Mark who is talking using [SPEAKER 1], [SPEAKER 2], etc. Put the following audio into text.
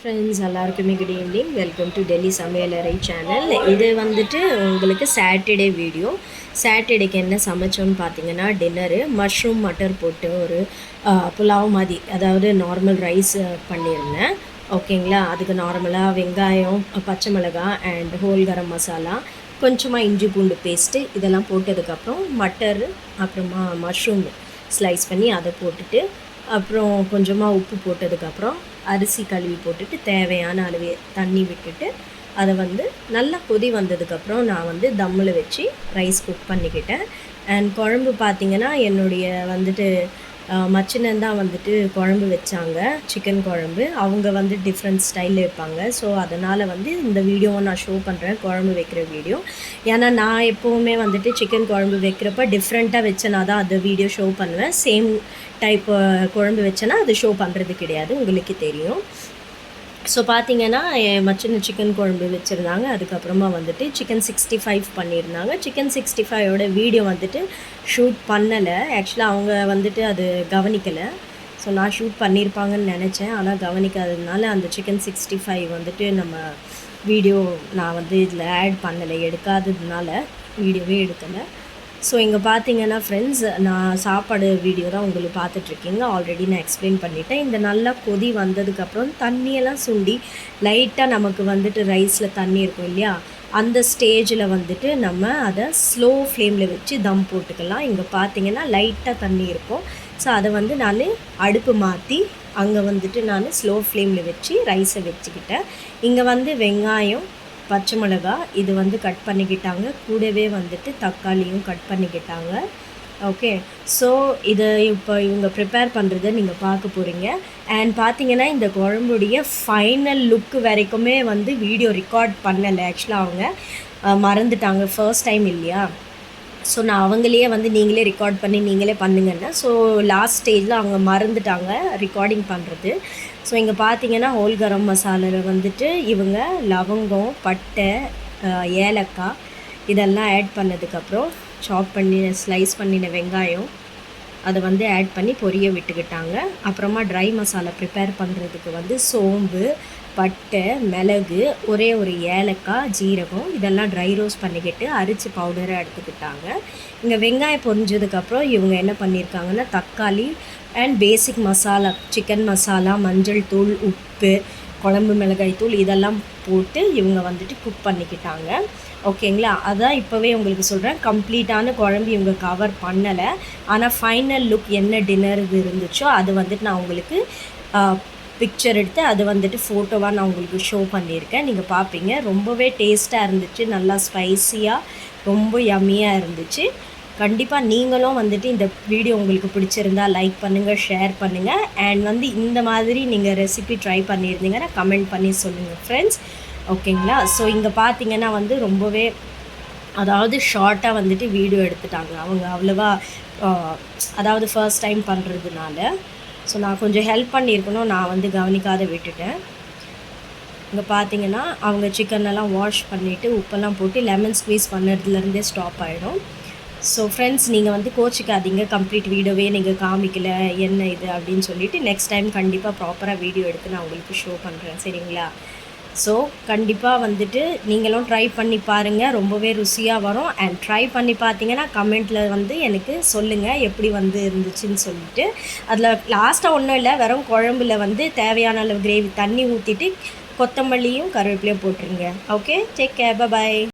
[SPEAKER 1] Friends எல்லாருக்குமே good evening. Welcome to Delhi சமையலறை channel. இது வந்துட்டு உங்களுக்கு சாட்டர்டே வீடியோ. சாட்டர்டேக்கு என்ன சமைச்சோன்னு பார்த்தீங்கன்னா டின்னரு மஷ்ரூம் மட்டர் போட்டு ஒரு புலாவ் மாதிரி, அதாவது நார்மல் ரைஸ் பண்ணியிருந்தேன். ஓகேங்களா, அதுக்கு நார்மலாக வெங்காயம், பச்சை மிளகாய் அண்ட் ஹோல் கரம் மசாலா, கொஞ்சமாக இஞ்சி பூண்டு பேஸ்ட்டு இதெல்லாம் போட்டதுக்கப்புறம் மட்டர், அப்புறமா மஷ்ரூம் ஸ்லைஸ் பண்ணி அதை போட்டுட்டு, அப்புறம் கொஞ்சமாக உப்பு போட்டதுக்கப்புறம் அரிசி கழுவி போட்டுட்டு தேவையான அளவு தண்ணி விட்டுட்டு அதை வந்து நல்லா கொதி வந்ததுக்கப்புறம் நான் வந்து தம்மில் வச்சு ரைஸ் குக் பண்ணிக்கிட்டேன். அண்ட் குழம்பு பார்த்திங்கன்னா என்னுடைய வந்துட்டு மச்சினன் தான் வந்துட்டு குழம்பு வச்சாங்க, சிக்கன் குழம்பு. அவங்க வந்து டிஃப்ரெண்ட் ஸ்டைலில் வைப்பாங்க. ஸோ அதனால் வந்து இந்த வீடியோவை நான் ஷோ பண்ணுறேன், குழம்பு வைக்கிற வீடியோ. ஏன்னா நான் எப்போவுமே வந்துட்டு சிக்கன் குழம்பு வைக்கிறப்ப டிஃப்ரெண்ட்டாக வச்சேன்னா தான் அந்த வீடியோ ஷோ பண்ணுவேன். சேம் டைப் குழம்பு வச்சேன்னா அது ஷோ பண்ணுறது கிடையாது, உங்களுக்கு தெரியும். ஸோ பார்த்திங்கன்னா என் மச்சின சிக்கன் குழம்பு வச்சுருந்தாங்க. அதுக்கப்புறமா வந்துட்டு சிக்கன் 65 பண்ணியிருந்தாங்க. சிக்கன் 65ஓட வீடியோ வந்துட்டு ஷூட் பண்ணலை. ஆக்சுவலாக அவங்க வந்துட்டு அது கவனிக்கலை. ஸோ நான் ஷூட் பண்ணியிருப்பாங்கன்னு நினச்சேன், ஆனால் கவனிக்காததுனால அந்த சிக்கன் 65 வந்துட்டு நம்ம வீடியோ நான் வந்து இதில் ஆட் பண்ணலை, எடுக்காததுனால வீடியோவே எடுக்கலை. ஸோ இங்கே பார்த்தீங்கன்னா ஃப்ரெண்ட்ஸ், நான் சாப்பாடு வீடியோ தான் உங்களுக்கு பார்த்துட்ருக்கீங்க. ஆல்ரெடி நான் எக்ஸ்பிளைன் பண்ணிட்டேன். இந்த நல்லா கொதி வந்ததுக்கப்புறம் தண்ணியெல்லாம் சுண்டி லைட்டாக நமக்கு வந்துட்டு ரைஸில் தண்ணி இருக்கும் இல்லையா, அந்த ஸ்டேஜில் வந்துட்டு நம்ம அதை ஸ்லோ ஃப்ளேமில் வச்சு தம் போட்டுக்கலாம். இங்கே பார்த்தீங்கன்னா லைட்டாக தண்ணி இருக்கும். ஸோ அதை வந்து நான் அடுப்பு மாற்றி அங்கே வந்துட்டு நான் ஸ்லோ ஃப்ளேமில் வச்சு ரைஸை வச்சுக்கிட்டேன். இங்கே வந்து வெங்காயம், பச்சை மிளகா இது வந்து கட் பண்ணிக்கிட்டாங்க. கூடவே வந்துட்டு தக்காளியும் கட் பண்ணிக்கிட்டாங்க. ஓகே, ஸோ இதை இப்போ இவங்க ப்ரிப்பேர் பண்ணுறதை நீங்கள் பார்க்க போகிறீங்க. அண்ட் பார்த்தீங்கன்னா இந்த குழம்புடைய ஃபைனல் லுக்கு வரைக்குமே வந்து வீடியோ ரெக்கார்ட் பண்ணலை. ஆக்சுவலாக அவங்க மறந்துட்டாங்க, ஃபர்ஸ்ட் டைம் இல்லையா. ஸோ நான் அவங்களையே வந்து நீங்களே ரெக்கார்ட் பண்ணி நீங்களே பண்ணுங்கன்னா, ஸோ லாஸ்ட் ஸ்டேஜில் அவங்க மறந்துட்டாங்க ரெக்கார்டிங் பண்ணுறது. ஸோ இங்கே பார்த்தீங்கன்னா ஹோல் கரம் மசாலாவில் வந்துட்டு இவங்க லவங்கம், பட்டை, ஏலக்காய் இதெல்லாம் ஆட் பண்ணதுக்கப்புறம் சாப் பண்ணி ஸ்லைஸ் பண்ணின வெங்காயம் அதை வந்து ஆட் பண்ணி பொரிய விட்டுக்கிட்டாங்க. அப்புறமா ட்ரை மசாலா ப்ரிப்பேர் பண்ணுறதுக்கு வந்து சோம்பு, பட்டை, மிளகு, ஒரே ஒரு ஏலக்காய், ஜீரகம் இதெல்லாம் ட்ரை ரோஸ்ட் பண்ணிக்கிட்டு அரிச்சு பவுடரை எடுத்துக்கிட்டாங்க. இங்கே வெங்காயம் பொரிஞ்சதுக்கப்புறம் இவங்க என்ன பண்ணியிருக்காங்கன்னா தக்காளி and basic masala, chicken masala, மஞ்சள் தூள், உப்பு, குழம்பு மிளகாய் தூள் இதெல்லாம் போட்டு இவங்க வந்துட்டு குக் பண்ணிக்கிட்டாங்க. ஓகேங்களா, அதான் இப்போவே உங்களுக்கு சொல்கிறேன். கம்ப்ளீட்டான குழம்பு இவங்க கவர் பண்ணலை. ஆனால் ஃபைனல் லுக் என்ன டின்னர் இது இருந்துச்சோ அது வந்துட்டு நான் உங்களுக்கு பிக்சர் எடுத்து அது வந்துட்டு ஃபோட்டோவாக நான் உங்களுக்கு ஷோ பண்ணியிருக்கேன். நீங்கள் பார்ப்பீங்க. ரொம்பவே டேஸ்ட்டாக இருந்துச்சு, நல்லா ஸ்பைஸியாக, ரொம்ப யம்மியாக இருந்துச்சு. கண்டிப்பாக நீங்களும் வந்துட்டு இந்த வீடியோ உங்களுக்கு பிடிச்சிருந்தால் லைக் பண்ணுங்கள், ஷேர் பண்ணுங்கள். அண்ட் வந்து இந்த மாதிரி நீங்கள் ரெசிபி ட்ரை பண்ணியிருந்தீங்கன்னா கமெண்ட் பண்ணி சொல்லுங்கள் ஃப்ரெண்ட்ஸ். ஓகேங்களா, ஸோ இங்கே பார்த்தீங்கன்னா வந்து ரொம்பவே, அதாவது ஷார்ட்டாக வந்துட்டு வீடியோ எடுத்துட்டாங்க அவங்க. அவ்வளோவா அதாவது ஃபர்ஸ்ட் டைம் பண்ணுறதுனால ஸோ நான் கொஞ்சம் ஹெல்ப் பண்ணியிருக்கணும், நான் வந்து கவனிக்காத விட்டுட்டேன். இங்கே பார்த்தீங்கன்னா அவங்க சிக்கனெல்லாம் வாஷ் பண்ணிவிட்டு உப்பெல்லாம் போட்டு லெமன் ஸ்க்வீஸ் பண்ணுறதுலேருந்தே ஸ்டாப் ஆகிடும். ஸோ ஃப்ரெண்ட்ஸ், நீங்கள் வந்து கோச்சிக்காதீங்க, கம்ப்ளீட் வீடியோவே நீங்கள் காமிக்கல என்ன இது அப்படின்னு சொல்லிவிட்டு. நெக்ஸ்ட் டைம் கண்டிப்பாக ப்ராப்பராக வீடியோ எடுத்து நான் உங்களுக்கு ஷோ பண்ணுறேன், சரிங்களா. ஸோ கண்டிப்பாக வந்துட்டு நீங்களும் ட்ரை பண்ணி பாருங்கள், ரொம்பவே ருசியாக வரும். அண்ட் ட்ரை பண்ணி பார்த்தீங்கன்னா கமெண்ட்டில் வந்து எனக்கு சொல்லுங்கள் எப்படி வந்து இருந்துச்சுன்னு சொல்லிட்டு. அதில் லாஸ்ட்டாக ஒன்றும் இல்லை, வெறும் குழம்புல வந்து தேவையான அளவு கிரேவி தண்ணி ஊற்றிட்டு கொத்தமல்லியும் கருவேப்பிலையும் போட்டுருங்க. Okay, take care, by.